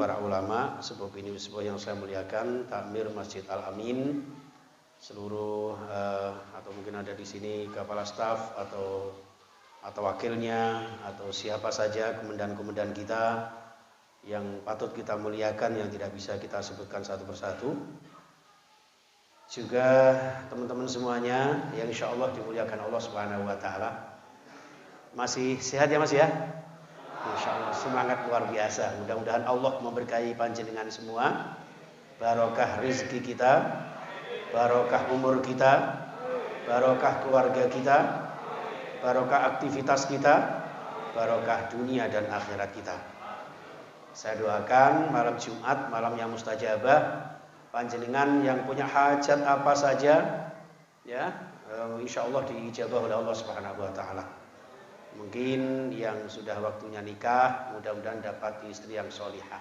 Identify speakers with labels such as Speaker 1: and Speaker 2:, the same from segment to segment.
Speaker 1: para ulama, sepuh ini sepuh yang saya muliakan, Takmir Masjid Al-Amin, seluruh atau mungkin ada di sini kepala staf atau wakilnya atau siapa saja komandan-komandan kita yang patut kita muliakan yang tidak bisa kita sebutkan satu persatu. Juga teman-teman semuanya yang insya Allah dimuliakan Allah Subhanahu wa Ta'ala. Masih sehat ya Mas ya? Insya Allah semangat luar biasa. Mudah-mudahan Allah memberkahi panjenengan semua, barokah rezeki kita, barokah umur kita, barokah keluarga kita, barokah aktivitas kita, barokah dunia dan akhirat kita. Saya doakan malam Jumat, malam yang mustajabah, panjenengan yang punya hajat apa saja, ya, insya Allah diijabah oleh Allah Subhanahu wa Ta'ala. Mungkin yang sudah waktunya nikah, mudah-mudahan dapat istri yang solihah.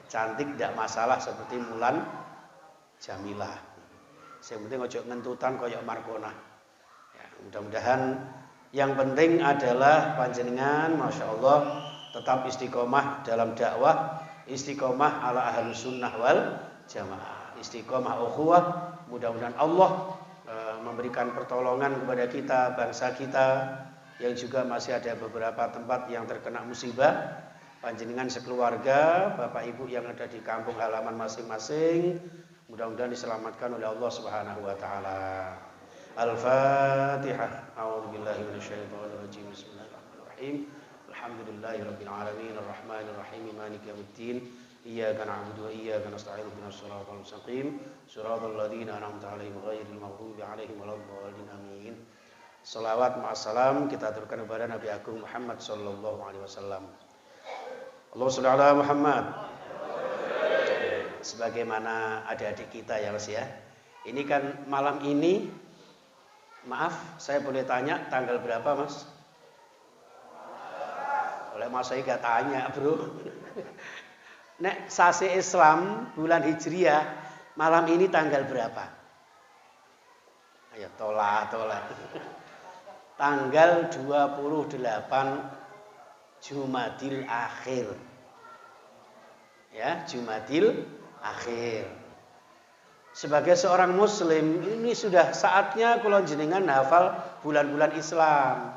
Speaker 1: Cantik tidak masalah seperti Mulan Jamilah. Yang penting ojo ngentutan koyok Markona. Ya, mudah-mudahan yang penting adalah panjenengan, masya Allah, tetap istiqomah dalam dakwah, istiqomah ala ahlus sunnah wal jamaah, istiqomah ukhuwah. Mudah-mudahan Allah memberikan pertolongan kepada kita, bangsa kita yang juga masih ada beberapa tempat yang terkena musibah. Panjenengan sekeluarga, bapak ibu yang ada di kampung halaman masing-masing, mudah-mudahan diselamatkan oleh Allah Subhanahu wa Ta'ala. Al-Fatihah. A'udzubillahi minasyaitonirrajim. Bismillahirrahmanirrahim. Alhamdulillahirabbil alamin arrahmanir rahim maliki yaumiddin. Iyyaka na'budu wa iyyaka nasta'in ihdinas siratal mustaqim siratal ladzina an'amta 'alaihim ghairil maghdubi 'alaihim waladdallin amin. Shalawat ma'assalam kita aturkan kepada Nabi Agung Muhammad sallallahu alaihi wasallam. Allahumma shalli ala Muhammad. Sebagaimana adik-adik kita ya Mas ya. Ini kan malam ini, maaf saya boleh tanya tanggal berapa Mas? Oleh Mas saya gak tanya bro. Nek sase Islam bulan Hijriah malam ini tanggal berapa? Ayo tolak. Tanggal 28 Jumadil Akhir. Ya, Jumadil Akhir. Sebagai seorang muslim, ini sudah saatnya kula jenengan hafal bulan-bulan Islam.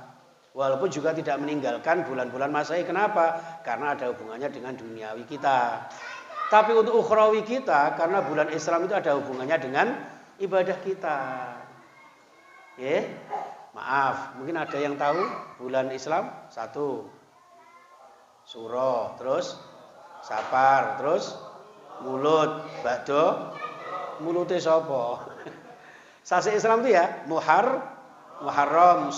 Speaker 1: Walaupun juga tidak meninggalkan bulan-bulan Masehi. Kenapa? Karena ada hubungannya dengan duniawi kita. Tapi untuk ukhrawi kita, karena bulan Islam itu ada hubungannya dengan ibadah kita. Ya, maaf, mungkin ada yang tahu bulan Islam? 1 Suro, terus Sapar, terus Mulut, Bakdo, mulute sapa? Sase Islam itu ya, Muharram,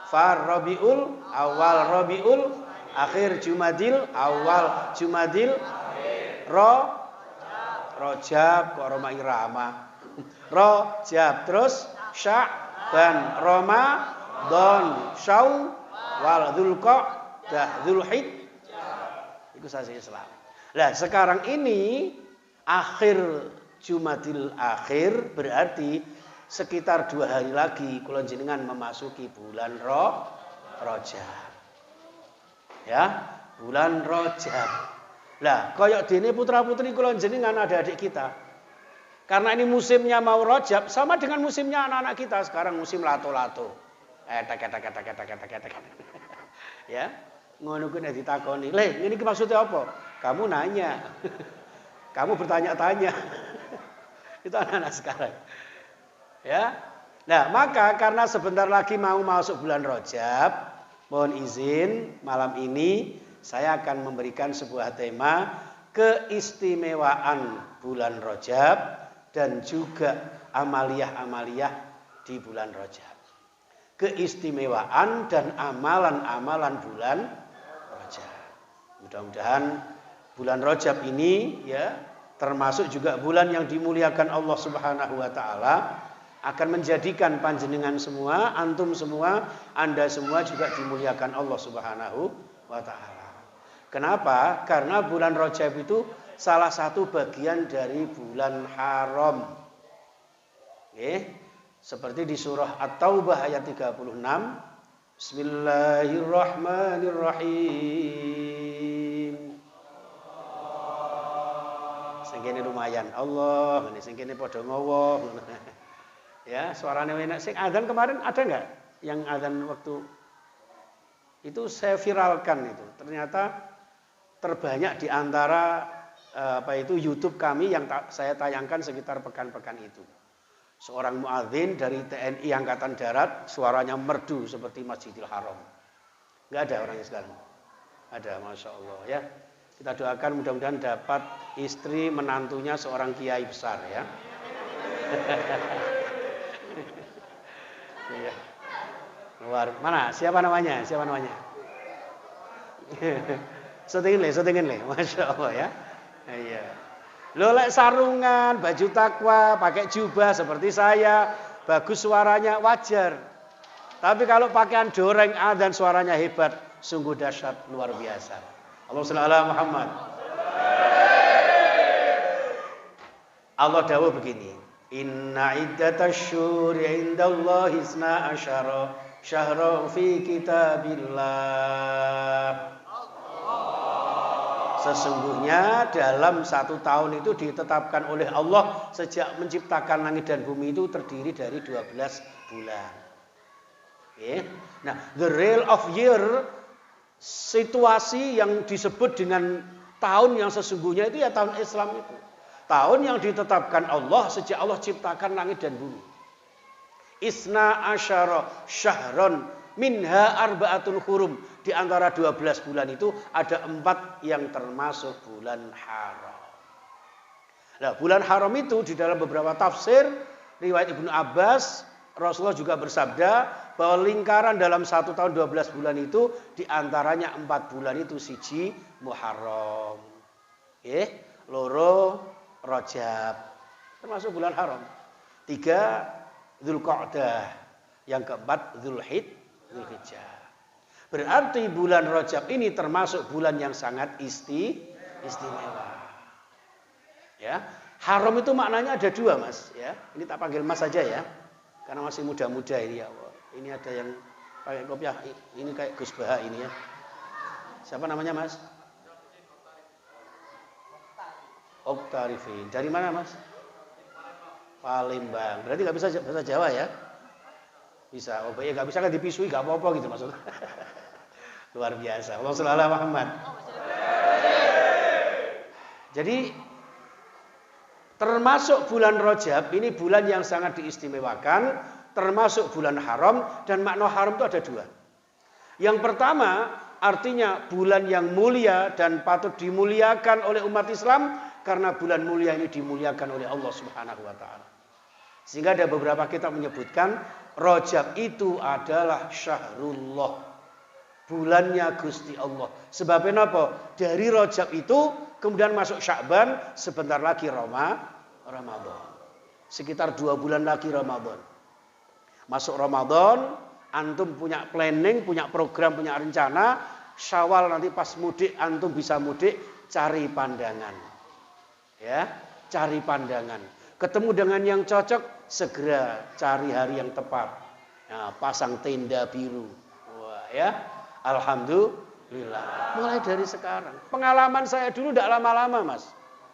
Speaker 1: Far, Rabiul Awal, Rabiul Akhir, Jumadil Awal, Jumadil Rojab, kok Roma Irama, Rojab, terus Sya'ban, Ramadan, Syawal, Dzulqa'dah, Dzulhijjah. Itu sase Islam. Nah, sekarang ini akhir Jumadil Akhir berarti sekitar 2 hari lagi kula jenengan memasuki bulan Rajab. Ya, bulan Rajab. Lah, koyok dene putra-putri kula jenengan adik-adik kita. Karena ini musimnya mau Rajab sama dengan musimnya anak-anak kita sekarang musim lato-lato. Ya. Ngono ku nek ditakoni, "Le, ngene iki maksudnya apa?" Kamu nanya. Kamu bertanya-tanya. Itu anak-anak sekarang. Ya. Nah, maka karena sebentar lagi mau masuk bulan Rajab, mohon izin malam ini saya akan memberikan sebuah tema keistimewaan bulan Rajab dan juga amaliyah-amaliyah di bulan Rajab. Keistimewaan dan amalan-amalan bulan Rajab. Mudah-mudahan bulan Rajab ini ya termasuk juga bulan yang dimuliakan Allah Subhanahu wa Ta'ala, akan menjadikan panjenengan semua, antum semua, Anda semua juga dimuliakan Allah Subhanahu wa Ta'ala. Kenapa? Karena bulan Rajab itu salah satu bagian dari bulan haram. Seperti di surah At-Taubah ayat 36. Bismillahirrahmanirrahim. kene lumayan. Allah, ngene sing kene padha ngowo. Ya, suaranya enak. Sing adzan kemarin ada enggak yang adzan waktu itu saya viralkan itu. Ternyata terbanyak di antara YouTube kami yang saya tayangkan sekitar pekan-pekan itu. Seorang muadzin dari TNI Angkatan Darat, suaranya merdu seperti Masjidil Haram. Enggak ada orangnya sekarang. Ada, Masya Allah ya. Kita doakan mudah-mudahan dapat istri menantunya seorang kiai besar ya. Iya. Luar mana? Siapa namanya? Siapa namanya? Setengin le, Masya Allah ya. Iya. Lo lek sarungan, baju takwa, pakai jubah seperti saya, bagus suaranya wajar. Tapi kalau pakaian doreng dan suaranya hebat, sungguh dahsyat luar biasa. Allahumma shalli ala Muhammad. Allah dawuh begini, inna iddatasyhuri indallahi 12 syahra fi kitabillah. Sesungguhnya dalam 1 tahun itu ditetapkan oleh Allah sejak menciptakan langit dan bumi itu terdiri dari 12 bulan. Okay. Nah, the real of year, situasi yang disebut dengan tahun yang sesungguhnya itu ya tahun Islam itu. Tahun yang ditetapkan Allah sejak Allah ciptakan langit dan bumi. Isna asyara syahron minha arba'atun hurum. Di antara 12 bulan itu ada 4 yang termasuk bulan haram. Nah, bulan haram itu di dalam beberapa tafsir riwayat Ibnu Abbas, Rasulullah juga bersabda bahwa lingkaran dalam 1 tahun 12 bulan itu di antaranya 4 bulan itu siji Muharram. Loro Rajab, termasuk bulan haram. 3 Dzulqa'dah, yang keempat Dzulhijjah. Berarti bulan Rajab ini termasuk bulan yang sangat istimewa. Ya, haram itu maknanya ada 2, Mas. Ya, ini tak panggil Mas saja ya, karena masih muda-muda ini ya. Ini ada yang pakai kopiah, ini kayak Gus Baha ini ya. Siapa namanya, Mas? Oktarifin. Dari mana, Mas? Palembang. Berarti nggak bisa bahasa Jawa ya? Bisa. Oh, ya nggak bisa kan dipisui, nggak apa-apa gitu maksudnya. Luar biasa. Allahumma shalli ala Muhammad. Jadi termasuk bulan Rajab ini bulan yang sangat diistimewakan, termasuk bulan haram, dan makna haram itu ada 2. Yang pertama artinya bulan yang mulia dan patut dimuliakan oleh umat Islam karena bulan mulia ini dimuliakan oleh Allah Subhanahu wa taala. Sehingga ada beberapa kitab menyebutkan Rajab itu adalah syahrullah, bulannya Gusti Allah. Sebabnya apa? Dari Rajab itu kemudian masuk Sya'ban, sebentar lagi Ramadan. Sekitar 2 bulan lagi Ramadan. Masuk Ramadan, antum punya planning, punya program, punya rencana. Syawal nanti pas mudik, antum bisa mudik, cari pandangan. Ya, cari pandangan. Ketemu dengan yang cocok, segera cari hari yang tepat. Nah, pasang tenda biru. Wah, ya. Alhamdulillah. Mulai dari sekarang. Pengalaman saya dulu tidak lama-lama, Mas.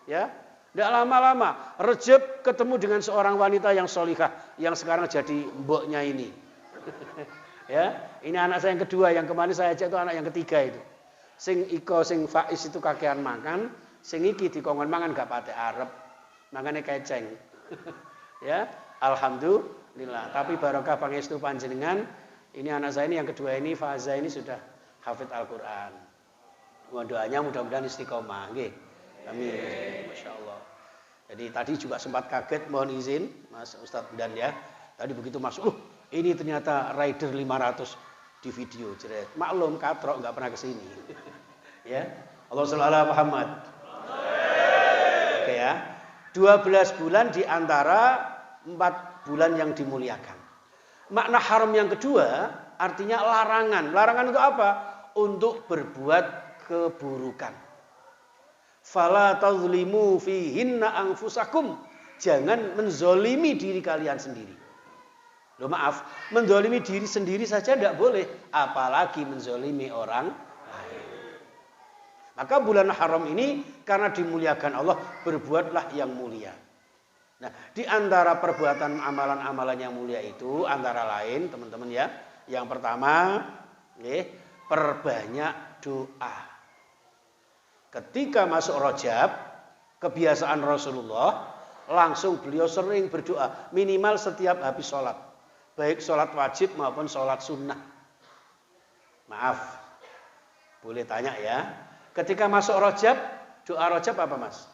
Speaker 1: Ya, tidak lama-lama. Rejab ketemu dengan seorang wanita yang solihah, yang sekarang jadi mboknya ini. Ya, ini anak saya yang kedua, yang kemarin saya ajak itu anak yang ketiga itu. Sing Iko, sing Faiz itu kakean makan, sing iki dikongkon mangan gak patek arep. Makanya keceng. Ya, alhamdulillah. Tapi barokah pangestu panjenengan. Ini anak saya ini yang kedua ini, Faza ini sudah hafid Al-Qur'an. Mohon doanya mudah-mudahan istiqomah, nggih. Amin. Masya Allah. Jadi tadi juga sempat kaget, mohon izin Mas Ustadz Dan ya. Tadi begitu masuk, ini ternyata Rider 500 di video jeret. Maklum katrok nggak pernah kesini. Ya. Allahumma shalli ala Muhammad. Oke ya. 12 bulan di antara 4 bulan yang dimuliakan. Makna haram yang kedua artinya larangan. Larangan itu apa? Untuk berbuat keburukan. Fala tazlimu fihinna anfusakum. Jangan menzolimi diri kalian sendiri. Loh maaf, menzolimi diri sendiri saja tidak boleh. Apalagi menzolimi orang lain. Maka bulan haram ini karena dimuliakan Allah, berbuatlah yang mulia. Nah, di antara perbuatan amalan-amalan yang mulia itu antara lain teman-teman ya. Yang pertama, perbanyak doa. Ketika masuk Rajab, kebiasaan Rasulullah langsung beliau sering berdoa minimal setiap habis sholat. Baik sholat wajib maupun sholat sunnah. Maaf, boleh tanya ya. Ketika masuk Rajab, doa Rajab apa mas?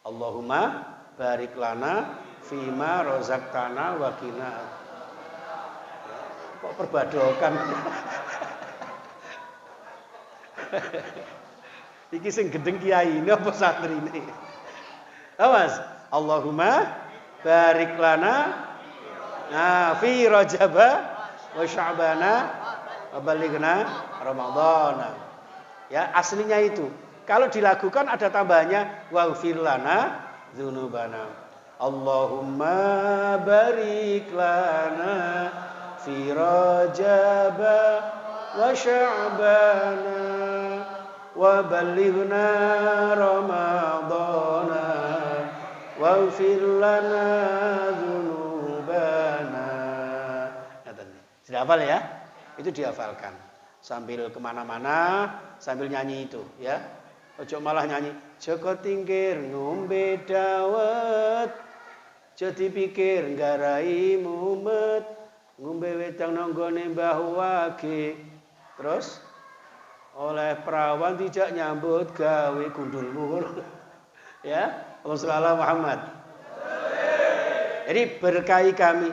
Speaker 1: Allahumma barik lana fima rozaqtana wa qina. Kok perbadokan? Iki sing gendeng kiai ini apa santri ini? Mas, Allahumma barik lana fi Rajaba wa Sya'bana wa balighna Ramadhana. Ya, aslinya itu. Kalau dilakukan ada tambahannya waghfir lana dzunubana. Allahumma barik lana fi Rajaba wa Sya'bana wa balighna Ramadhana waghfir lana dzunubana. Sudah hafal ya? Itu dihafalkan. Sambil kemana-mana, sambil nyanyi itu ya. Ojo malah nyanyi Joko tingkir ngombe dawet, jadi pikir nggarai mumet, ngombe wedang nanggone mbah wage. Terus oleh perawan tidak nyambut gawe gundulmu. Ya, Allahumma Muhammad. Jadi berkahi kami.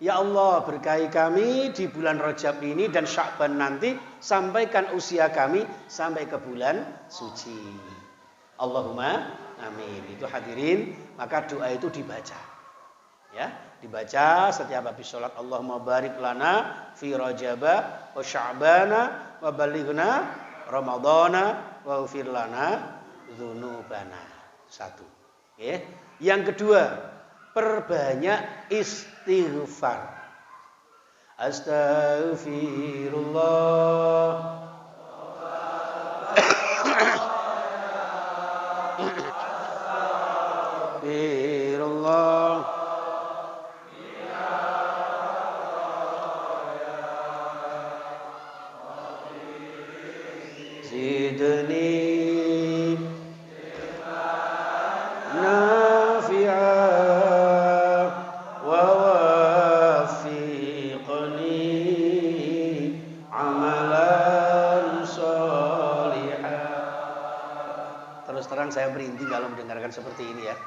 Speaker 1: Ya Allah, berkahi kami di bulan Rajab ini dan Sya'ban nanti, sampaikan usia kami sampai ke bulan suci. Allahumma amin. Itu hadirin, maka doa itu dibaca. Ya, dibaca setiap habis sholat. Allahumma barik lana fi Rajaba wa Sya'bana wa balighna Ramadhana wa ghfir lana dzunubana. Satu. Ya. Yang kedua, perbanyak istighfar. Astaghfirullah. Astaghfirullah. Zidni saya merinding kalau mendengarkan seperti ini ya.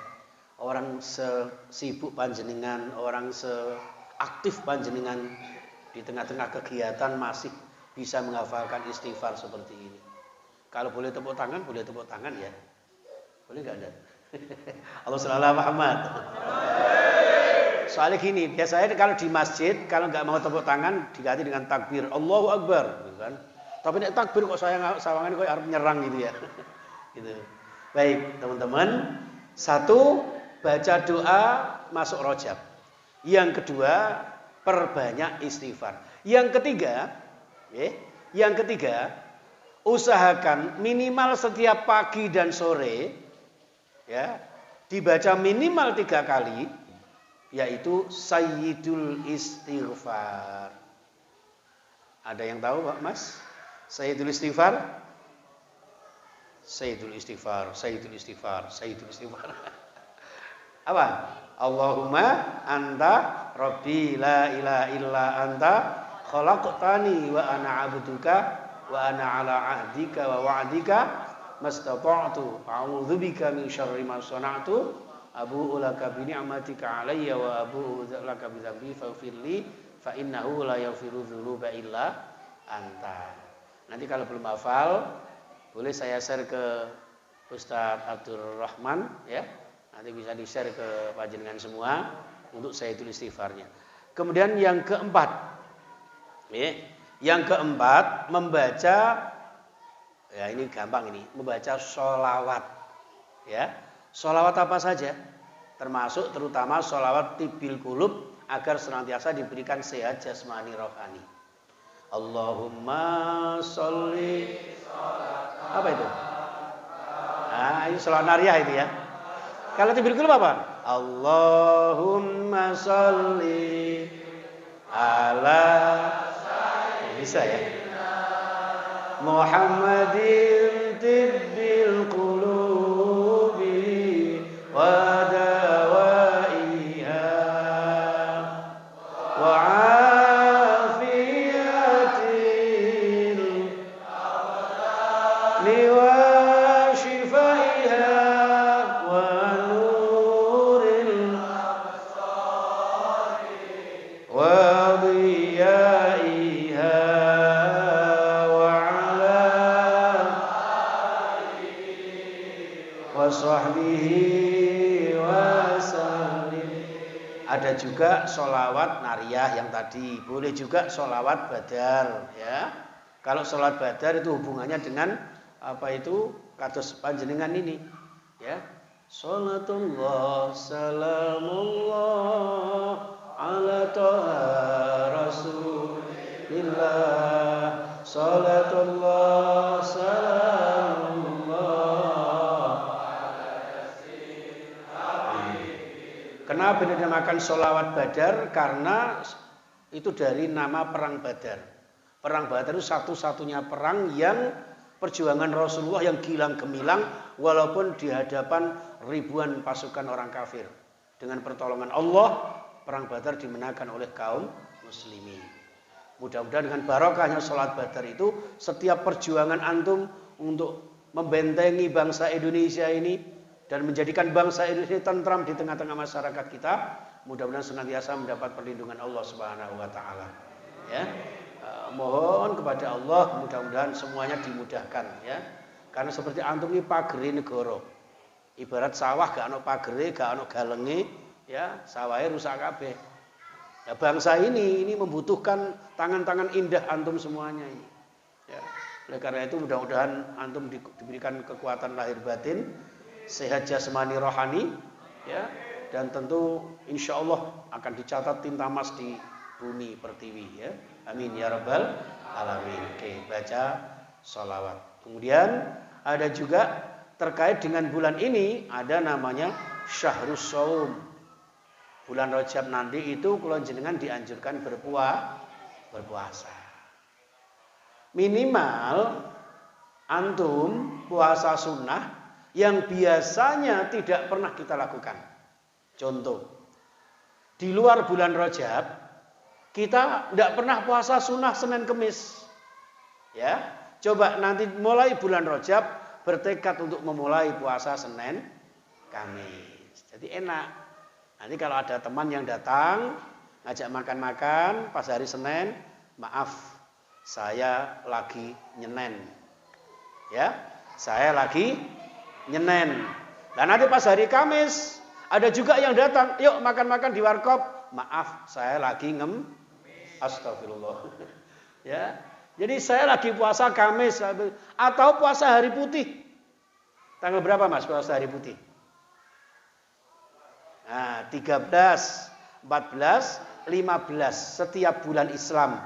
Speaker 1: Orang sesibuk panjenengan, orang seaktif panjenengan di tengah-tengah kegiatan masih bisa menghafalkan istighfar seperti ini. Kalau boleh tepuk tangan, boleh tepuk tangan ya. Boleh nggak ada? Allahumma Muhammad. Soalnya gini, biasanya kalau di masjid kalau nggak mau tepuk tangan diganti dengan takbir Allahu Akbar, gitu kan. Tapi nek takbir kok sawangan kok arep nyerang gitu ya. Gitu. Baik teman-teman, satu baca doa masuk Rajab. Yang kedua perbanyak istighfar. Yang ketiga usahakan minimal setiap pagi dan sore ya dibaca minimal 3 kali, yaitu Sayyidul Istighfar. Ada yang tahu Pak Mas? Sayyidul Istighfar? Sayyidul Istighfar, Sayyidul Istighfar, Sayyidul Istighfar. Apa? Allahumma anta rabbi la ilaha illa anta khalaqtani wa ana 'abduka wa ana 'ala 'ahdika wa wa'dika mastata'tu a'udzubika min syarri ma sana'tu abu'u laka bi ni'matika 'alayya wa abu'u laka bi dzambi faghfirli fa innahu la yaghfiru dzunuba illa anta. Nanti kalau belum hafal boleh saya share ke Ustadz Abdul Rahman ya. Nanti bisa di-share ke panjenengan semua untuk Sayyidul Istighfarnya. Kemudian yang keempat. Ya, yang keempat membaca, ya ini gampang ini, membaca sholawat. Ya. Sholawat apa saja? Termasuk terutama sholawat tibil qulub agar senantiasa diberikan sehat jasmani rohani. Allahumma sholli Apa itu? Nah, ini sholawat nariyah itu ya. Kalau takbir qulub apa? Allahumma sholli ala, bisa ya. Muhammadin tibbil qulubi wa dawaiha wa afiyatil liwa shifaiha wa nuril wa diyaiha wasahbihi wasallim. Ada juga sholawat nariyah yang tadi, boleh juga sholawat badar ya. Kalau sholawat badar itu hubungannya dengan apa itu kados panjenengan ini ya. Sholatullah salamullah ala toha rasulillah. Sholatullah salamullah. Kenapa dinamakan sholawat badar? Karena itu dari nama perang badar. Perang badar itu satu-satunya perang yang perjuangan Rasulullah yang gilang gemilang walaupun di hadapan ribuan pasukan orang kafir. Dengan pertolongan Allah, perang badar dimenangkan oleh kaum muslimin. Mudah-mudahan dengan barokahnya sholat badar itu, setiap perjuangan antum untuk membentengi bangsa Indonesia ini dan menjadikan bangsa Indonesia tentram di tengah-tengah masyarakat kita, mudah-mudahan senantiasa mendapat perlindungan Allah Subhanahu wa taala. Ya. Mohon kepada Allah mudah-mudahan semuanya dimudahkan ya. Karena seperti antum ini pagere negara. Ibarat sawah gak ono pagere, gak ono galenge, ya, sawahe rusak kabeh. Ya, bangsa ini membutuhkan tangan-tangan indah antum semuanya ini. Ya. Oleh karena itu mudah-mudahan antum diberikan kekuatan lahir batin, sehat jasmani rohani ya, dan tentu insya Allah akan dicatat tinta emas di bumi pertiwi ya. Amin ya rabbal alamin. Oke, baca sholawat. Kemudian ada juga terkait dengan bulan ini ada namanya Syahrus Shaum. Bulan Rajab nanti itu kula jenengan dianjurkan berpuasa. Minimal antum puasa sunnah yang biasanya tidak pernah kita lakukan. Contoh, di luar bulan Rajab, kita tidak pernah puasa sunnah Senin Kemis. Ya, coba nanti mulai bulan Rajab, bertekad untuk memulai puasa Senin Kamis. Jadi enak. Nanti kalau ada teman yang datang, ngajak makan-makan, pas hari Senin, maaf, saya lagi nyenen. Ya, saya lagi nyenen. Dan nanti pas hari Kamis ada juga yang datang, yuk makan-makan di warkop. Maaf, saya lagi astagfirullah. Ya. Jadi saya lagi puasa Kamis atau puasa hari putih. Tanggal berapa Mas puasa hari putih? Nah, 13, 14, 15 setiap bulan Islam.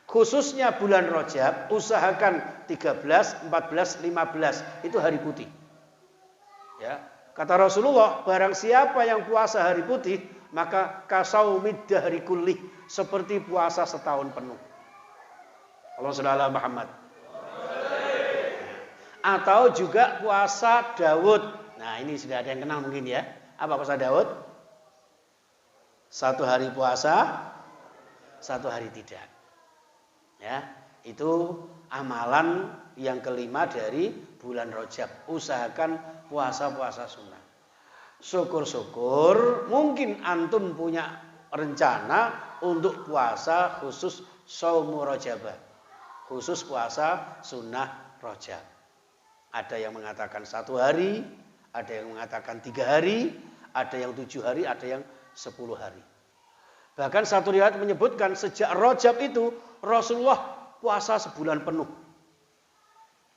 Speaker 1: Khususnya bulan Rajab, usahakan 13, 14, 15 itu hari putih. Ya, kata Rasulullah, barang siapa yang puasa hari putih, maka kasaumid dahri kulli, seperti puasa setahun penuh. Allahumma shalli ala Muhammad. Atau juga puasa Daud. Nah, ini sudah ada yang kenal mungkin ya. Apa puasa Daud? Satu hari puasa, satu hari tidak. Ya, itu amalan yang kelima dari bulan Rajab. Usahakan puasa-puasa sunnah. Syukur-syukur mungkin antum punya rencana untuk puasa khusus Shaumu Rajabah. Khusus puasa sunnah Rajab. Ada yang mengatakan 1 hari, ada yang mengatakan 3 hari, ada yang 7 hari, ada yang 10 hari. Bahkan satu riwayat menyebutkan sejak Rajab itu Rasulullah puasa sebulan penuh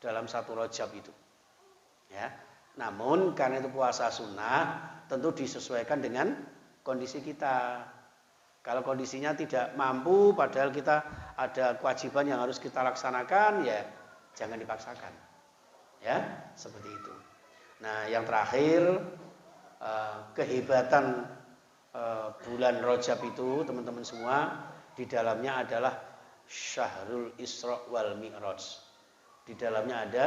Speaker 1: dalam satu Rajab itu. Ya. Namun karena itu puasa sunnah tentu disesuaikan dengan kondisi kita. Kalau kondisinya tidak mampu padahal kita ada kewajiban yang harus kita laksanakan, ya jangan dipaksakan. Ya, seperti itu. Nah, yang terakhir kehebatan bulan Rajab itu teman-teman semua, di dalamnya adalah Syahrul Isra wal Mi'raj. Di dalamnya ada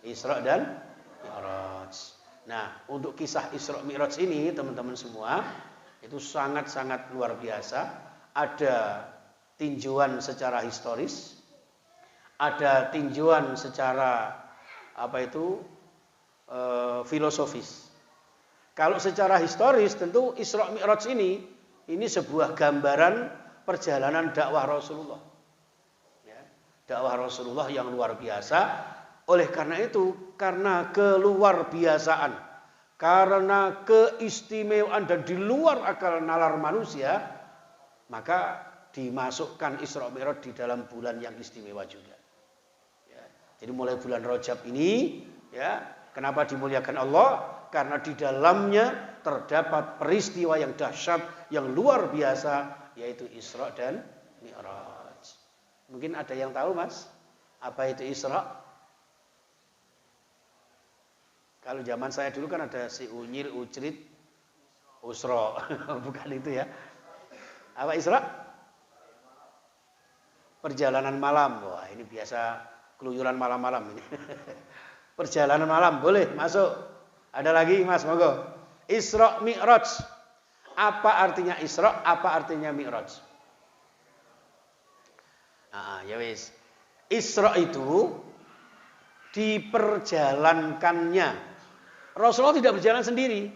Speaker 1: Isra dan Mi'raj. Nah, untuk kisah Isra Mi'raj ini teman-teman semua itu sangat-sangat luar biasa. Ada tinjauan secara historis, ada tinjauan secara filosofis. Kalau secara historis tentu Isra Mi'raj ini sebuah gambaran perjalanan dakwah Rasulullah. Ya, dakwah Rasulullah yang luar biasa. Oleh karena itu, karena keluar biasaan, karena keistimewaan dan di luar akal nalar manusia, maka dimasukkan Isra Mi'raj di dalam bulan yang istimewa juga. Ya, jadi mulai bulan Rajab ini, ya, kenapa dimuliakan Allah? Karena di dalamnya terdapat peristiwa yang dahsyat, yang luar biasa, yaitu Isra dan Mi'raj. Mungkin ada yang tahu, Mas, apa itu Isra? Kalau zaman saya dulu kan ada si Unyil, Ucrit, Usra. Bukan itu ya. Apa Isra? Perjalanan malam. Wah, ini biasa keluyuran malam-malam ini. Perjalanan malam, boleh masuk. Ada lagi, Mas, monggo. Isra Mi'raj. Apa artinya Isra? Apa artinya Mi'raj? Ya wis. Isra itu diperjalankannya. Rasulullah tidak berjalan sendiri.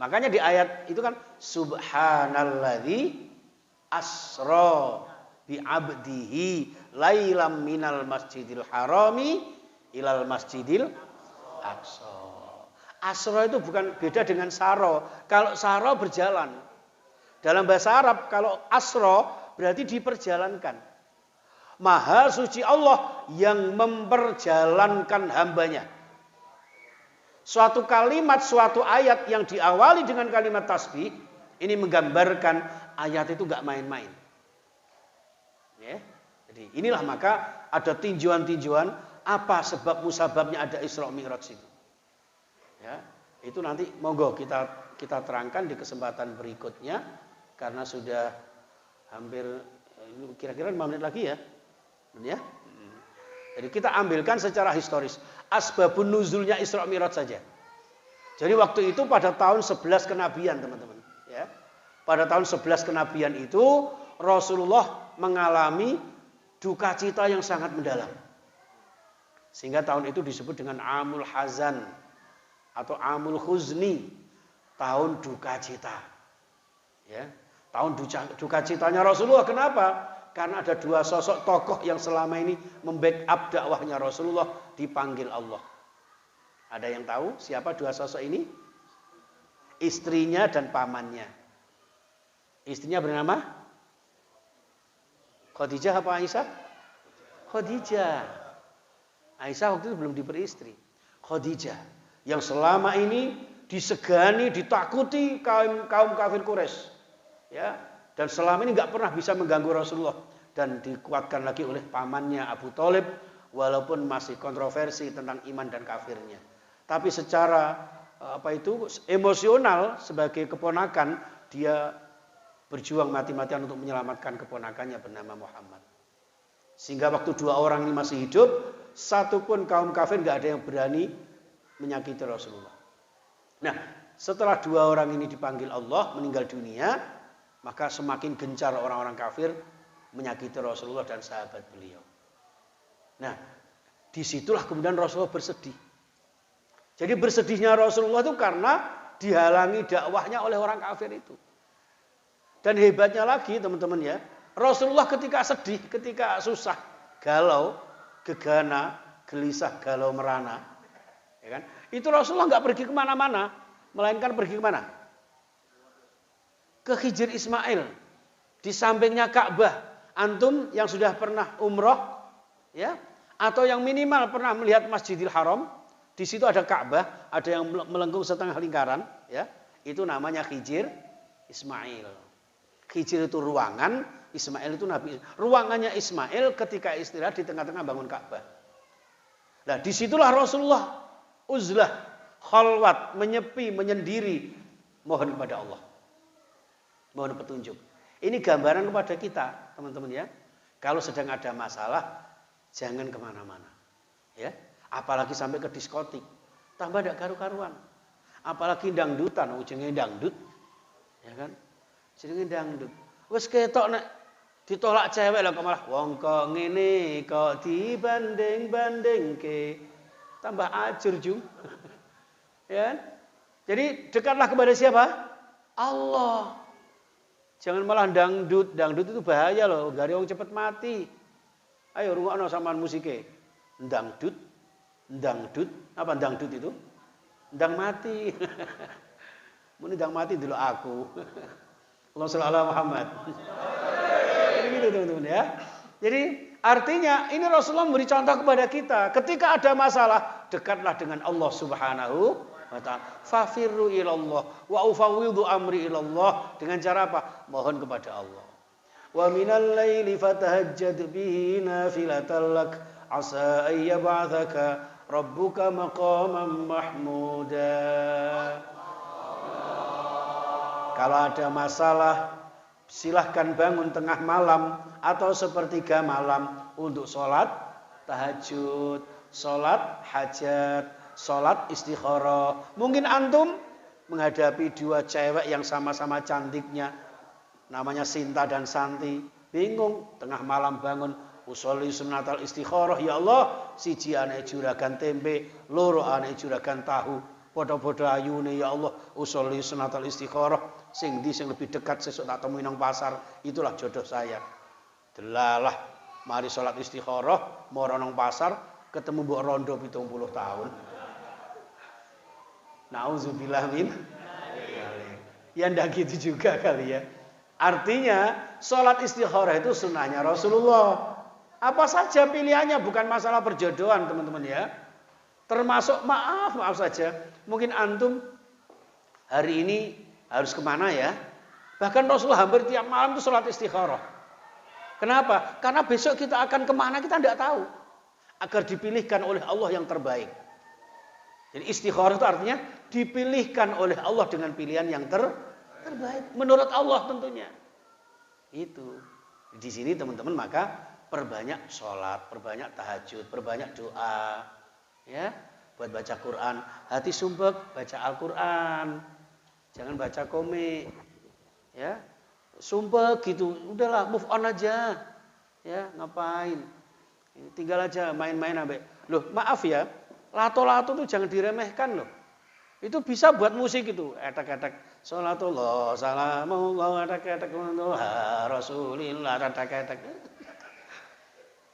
Speaker 1: Makanya di ayat itu kan subhanalladzi asra bi 'abdihi lailam minal masjidil harami ilal masjidil aqsa. Asra itu bukan beda dengan saro. Kalau saro berjalan. Dalam bahasa Arab kalau asra berarti diperjalankan. Maha suci Allah yang memperjalankan hambanya. Suatu kalimat, suatu ayat yang diawali dengan kalimat tasbih, ini menggambarkan ayat itu gak main-main. Ya. Jadi inilah maka ada tinjauan-tinjauan apa sebab musababnya ada Isra Mi'raj itu. Ya, itu nanti monggo kita terangkan di kesempatan berikutnya karena sudah hampir kira-kira 5 menit lagi ya. Ya. Jadi kita ambilkan secara historis asbabun nuzulnya Isra Mi'raj saja. Jadi waktu itu pada tahun 11 kenabian teman-teman. Ya. Pada tahun 11 kenabian itu Rasulullah mengalami duka cita yang sangat mendalam. Sehingga tahun itu disebut dengan Amul Hazan atau Amul Huzni, tahun duka cita. Ya. Tahun duka citanya Rasulullah. Kenapa? Karena ada dua sosok tokoh yang selama ini membackup dakwahnya Rasulullah dipanggil Allah. Ada yang tahu siapa dua sosok ini? Istrinya dan pamannya. Istrinya bernama Khadijah apa Aisyah? Khadijah. Aisyah waktu itu belum diberi istri. Khadijah yang selama ini disegani, ditakuti kaum kafir Quraisy. Ya. Dan selama ini nggak pernah bisa mengganggu Rasulullah dan dikuatkan lagi oleh pamannya Abu Thalib walaupun masih kontroversi tentang iman dan kafirnya. Tapi secara emosional sebagai keponakan dia berjuang mati-matian untuk menyelamatkan keponakannya bernama Muhammad. Sehingga waktu dua orang ini masih hidup, satupun kaum kafir nggak ada yang berani menyakiti Rasulullah. Nah, setelah dua orang ini dipanggil Allah meninggal dunia, maka semakin gencar orang-orang kafir menyakiti Rasulullah dan sahabat beliau. Nah, disitulah kemudian Rasulullah bersedih. Jadi bersedihnya Rasulullah itu karena dihalangi dakwahnya oleh orang kafir itu. Dan hebatnya lagi teman-teman ya, Rasulullah ketika sedih, ketika susah, galau, gegana, gelisah, galau merana, ya kan? Itu Rasulullah nggak pergi kemana-mana, melainkan pergi kemana? Ke Hijr Ismail, di sampingnya Ka'bah. Antum yang sudah pernah umroh, ya, atau yang minimal pernah melihat Masjidil Haram, di situ ada Ka'bah, ada yang melengkung setengah lingkaran, ya, itu namanya Hijr Ismail. Hijr itu ruangan, Ismail itu Nabi. Ruangannya Ismail ketika istirahat di tengah-tengah bangun Ka'bah. Nah, disitulah Rasulullah uzlah, khalwat, menyepi, menyendiri, mohon kepada Allah. Mohon petunjuk. Ini gambaran kepada kita, teman-teman ya. Kalau sedang ada masalah, jangan kemana-mana. Ya, apalagi sampai ke diskotik. Tambah tidak karu-karuan. Apalagi dangdutan, ujungnya dangdut. Ya kan? Jenenge dangdut. Wis ketok nek ditolak cewek lah kok malah wong kok ngene kok dibanding-bandingke. Tambah ajur jum. Ya kan? Jadi dekatlah kepada siapa? Allah. Jangan malah dangdut. Dangdut itu bahaya loh, gari wong cepet mati. Ayo rungokno sampean musike. Dangdut. Dangdut. Apa dangdut itu? Ndang mati. Muni ndang mati dulu aku. Allah sholli ala Muhammad. Jadi gitu teman-teman ya. Jadi artinya ini Rasulullah memberi contoh kepada kita. Ketika ada masalah, dekatlah dengan Allah Subhanahu wa ta'ala. Fafirru ilallah wa ufawwidhu amri ilallah. Dengan cara apa? Mohon kepada Allah. Wa minal laili fatahajjad bihi nafilatan lak asa ay yab'atsaka rabbuka maqaman mahmuda. Kalau ada masalah, silahkan bangun tengah malam atau sepertiga malam untuk sholat tahajud, sholat hajat, sholat istikharah. Mungkin antum menghadapi dua cewek yang sama-sama cantiknya, namanya Sinta dan Santi. Bingung, tengah malam bangun, usolli sunnatal istikharah. Ya Allah, siji ane juragan tempe, loro ane juragan tahu. Podo-podo ayune ya Allah, usolli sunnatal istikharah. Sing di sing lebih dekat sesuk tak temui nang pasar, itulah jodoh saya. Delalah, mari sholat istikharah, moro nang pasar, ketemu mbok rondo 70 tahun. Nauzubillah min. Ya ndak gitu juga kali ya. Artinya sholat istikharah itu sunnahnya Rasulullah. Apa saja pilihannya, bukan masalah perjodohan teman-teman ya. Termasuk maaf saja. Mungkin antum hari ini harus kemana ya. Bahkan Rasulullah hampir tiap malam itu sholat istikharah. Kenapa? Karena besok kita akan kemana kita tidak tahu. Agar dipilihkan oleh Allah yang terbaik. Jadi istikharah itu artinya dipilihkan oleh Allah dengan pilihan yang terbaik. Menurut Allah tentunya. Itu. Di sini teman-teman maka perbanyak sholat, perbanyak tahajud, perbanyak doa. Ya, buat baca Quran. Hati sumpek, baca Al-Quran. Jangan baca komik. Ya, sumpek gitu. Udahlah, move on aja. Ya, ngapain? Tinggal aja main-main ambek. Loh, maaf ya. Lato-lato tuh jangan diremehkan loh. Itu bisa buat musik itu. Etek-etek. Salatullah, salamullah, etek-etek. Rasulillah, etek-etek.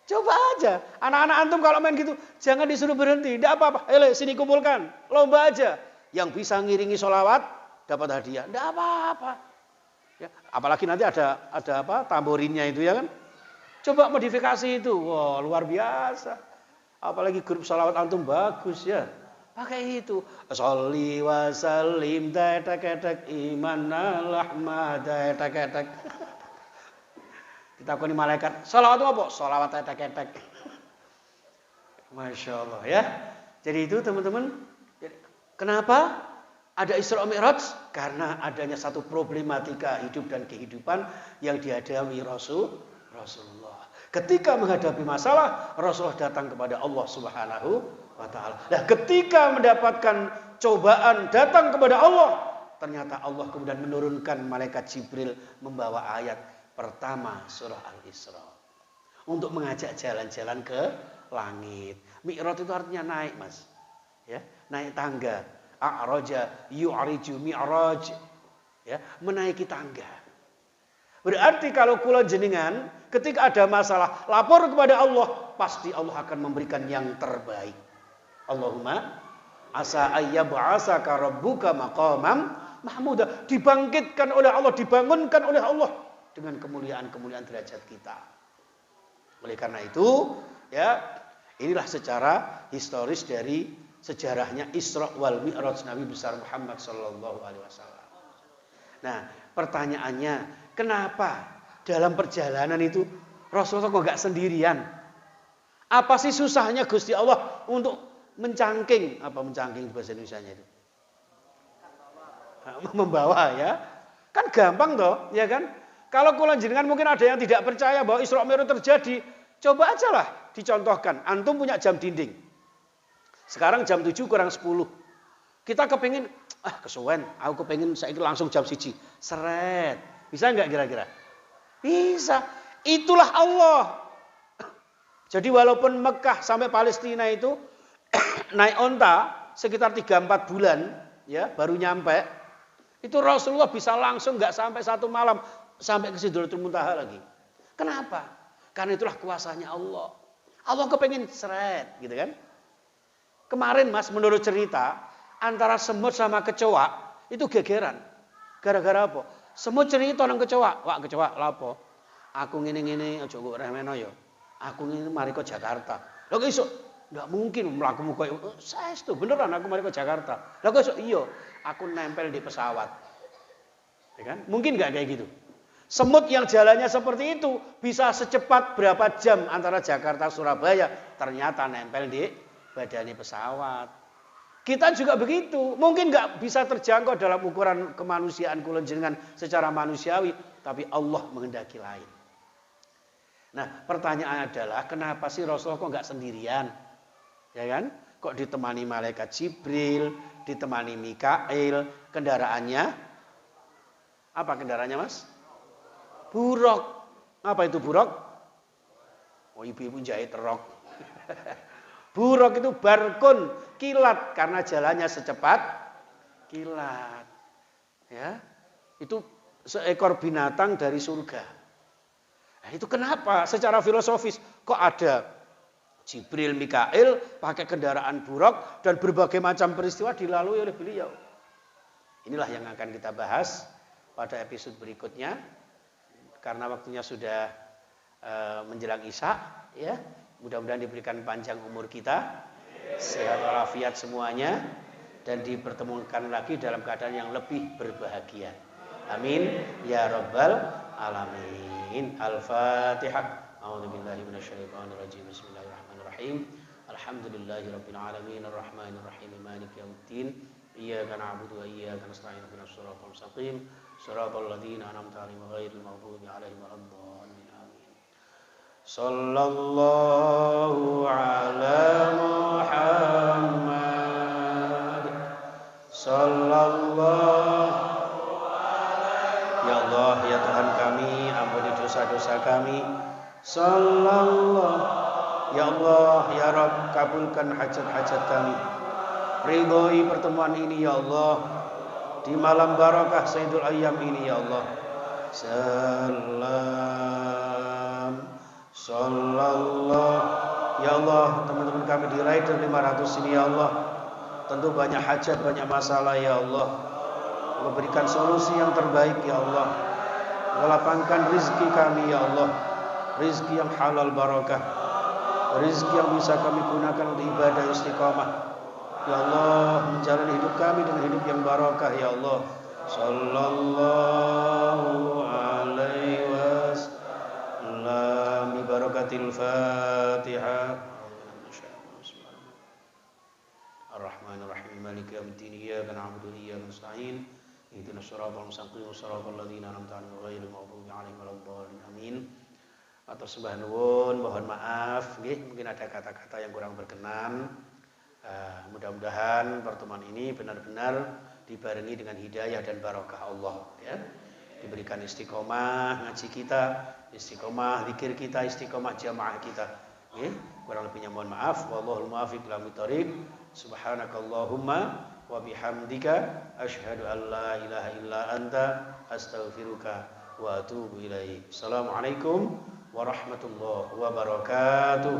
Speaker 1: Coba aja. Anak-anak antum kalau main gitu, jangan disuruh berhenti. Tidak apa-apa. Ayo sini kumpulkan. Lomba aja. Yang bisa ngiringi sholawat, dapat hadiah. Tidak apa-apa. Ya, apalagi nanti ada apa tamborinnya itu ya kan. Coba modifikasi itu. Wah, luar biasa. Apalagi grup sholawat antum bagus ya. Pakai itu. Sholli wa sallim tetek-tetek iman al-ahmad tetek-tetek. Ditakoni malaikat, sholawat apa? Sholawat tetek-tetek. Masya Allah ya. Jadi itu teman-teman. Kenapa ada Isra Mi'raj? Karena adanya satu problematika hidup dan kehidupan yang dihadapi Rasulullah. Ketika menghadapi masalah, Rasulullah datang kepada Allah Subhanahu wa ta'ala. Nah, ketika mendapatkan cobaan datang kepada Allah, ternyata Allah kemudian menurunkan malaikat Jibril membawa ayat pertama surah Al-Isra untuk mengajak jalan-jalan ke langit. Mi'raj itu artinya naik, Mas. Ya, naik tangga. A'raja yu'riju mi'raj. Ya, menaiki tangga. Berarti kalau kula jenengan ketika ada masalah lapor kepada Allah, pasti Allah akan memberikan yang terbaik. Allahumma asa ayyab'asaka rabbuka maqamam mahmuda. Dibangkitkan oleh Allah, dibangunkan oleh Allah dengan kemuliaan-kemuliaan derajat kita. Oleh karena itu, ya, inilah secara historis dari sejarahnya Isra wal Mi'raj Nabi besar Muhammad sallallahu alaihi wasallam. Nah, pertanyaannya, kenapa dalam perjalanan itu Rasulullah kok enggak sendirian? Apa sih susahnya Gusti Allah untuk mencangking? Apa mencangking bahasa Indonesianya itu? Membawa ya. Kan gampang toh, ya kan? Kalau kula jenengan mungkin ada yang tidak percaya bahwa Isra Mi'raj terjadi. Coba aja lah dicontohkan. Antum punya jam dinding. Sekarang jam 7 kurang 10. Kita kepingin, kesuwen, aku kepingin saya langsung jam 1. Seret. Bisa nggak kira-kira? Bisa. Itulah Allah. Jadi walaupun Mekah sampai Palestina itu naik onta sekitar 3-4 bulan, ya baru nyampe, itu Rasulullah bisa langsung nggak sampai 1 malam sampai ke Sidratul Muntaha lagi. Kenapa? Karena itulah kuasanya Allah. Allah kepengen seret, gitu kan? Kemarin Mas, menurut cerita antara semut sama kecoa itu gegeran. Gara-gara apa? Semut cerita nang kecoa, wak kecoa lapo? Aku ngene-ngene aja kok remeno ya. Aku ngene mari ke Jakarta. Lho kok iso? Nggak mungkin mlakumu koyo saestu beneran aku mari ke Jakarta. Lho kok iso? Iya, aku nempel di pesawat. Ya kan? Mungkin nggak kayak gitu. Semut yang jalannya seperti itu bisa secepat berapa jam antara Jakarta Surabaya, ternyata nempel di badan pesawat. Kita juga begitu. Mungkin nggak bisa terjangkau dalam ukuran kemanusiaan kula jenengan secara manusiawi, tapi Allah menghendaki lain. Nah, pertanyaan adalah kenapa sih Rasulullah kok nggak sendirian? Ya kan? Kok ditemani malaikat Jibril, ditemani Mikail, kendaraannya apa kendaraannya, Mas? Buruk. Apa itu buruk? Oh, ibu-ibu jahit rok. Buruk itu barkun, kilat karena jalannya secepat kilat. Ya. Itu seekor binatang dari surga. Nah, itu kenapa? Secara filosofis kok ada Jibril, Mikail pakai kendaraan buruk dan berbagai macam peristiwa dilalui oleh beliau. Inilah yang akan kita bahas pada episode berikutnya. Karena waktunya sudah menjelang Isya, ya. Mudah-mudahan diberikan panjang umur kita, sehat walafiat semuanya, dan dipertemukan lagi dalam keadaan yang lebih berbahagia. Amin ya rabbal alamin. Al-Fatihah. A'udzubillahi minasyaitonirrajim. Bismillahirrahmanirrahim. Alhamdulillahirabbil alamin arrahmanir rahim maliki yaumiddin. Iyyaka na'budu wa iyyaka nasta'in ihdinas siratal mustaqim. Shiratal ladzina an'amta 'alaihim ghairil maghdubi 'alaihim waladdallin. Amin. Sallallahu ala Muhammad. Sallallahu. Ya Allah, ya Tuhan kami, ampuni dosa-dosa kami. Sallallahu. Ya Allah, ya Rabb, kabulkan hajat-hajat kami. Ridhoi pertemuan ini ya Allah. Di malam barakah Sayyidul Ayyam ini ya Allah. Salam. Sallallahu. Ya Allah, teman-teman kami di Rider 500 ini ya Allah. Tentu banyak hajat, banyak masalah ya Allah. Allah berikan solusi yang terbaik ya Allah. Lapangkan rizki kami ya Allah. Rizki yang halal barakah. Rizki yang bisa kami gunakan untuk ibadah istiqamah. Ya Allah, menjalani hidup kami dengan hidup yang barakah ya Allah. Sallallahu alaihi wasallam. Bi barakatil Fatihah. Ar-Rahmanir-Rahim. Maliki yaumiddin. Iyyaka na'budu wa iyyaka nasta'in. Ihdinas siratal mustaqim. Siratal ladzina an'amta 'alaihim ghairil maghdubi 'alaihim waladdallin. Amin. Atas sembah nuwun, mohon maaf nggih, mungkin ada kata-kata yang kurang berkenan. Mudah-mudahan pertemuan ini benar-benar dibarengi dengan hidayah dan barokah Allah ya. Diberikan istiqomah ngaji kita, istiqomah zikir kita, istiqomah jamaah kita. Nggih, kurang lebihnya mohon maaf. Wallahul muwaffiq ila thoriq. Subhanakallahumma wa bihamdika asyhadu an la ilaha illa anta astaghfiruka wa atubu ilaik. Assalamualaikum warahmatullahi wabarakatuh.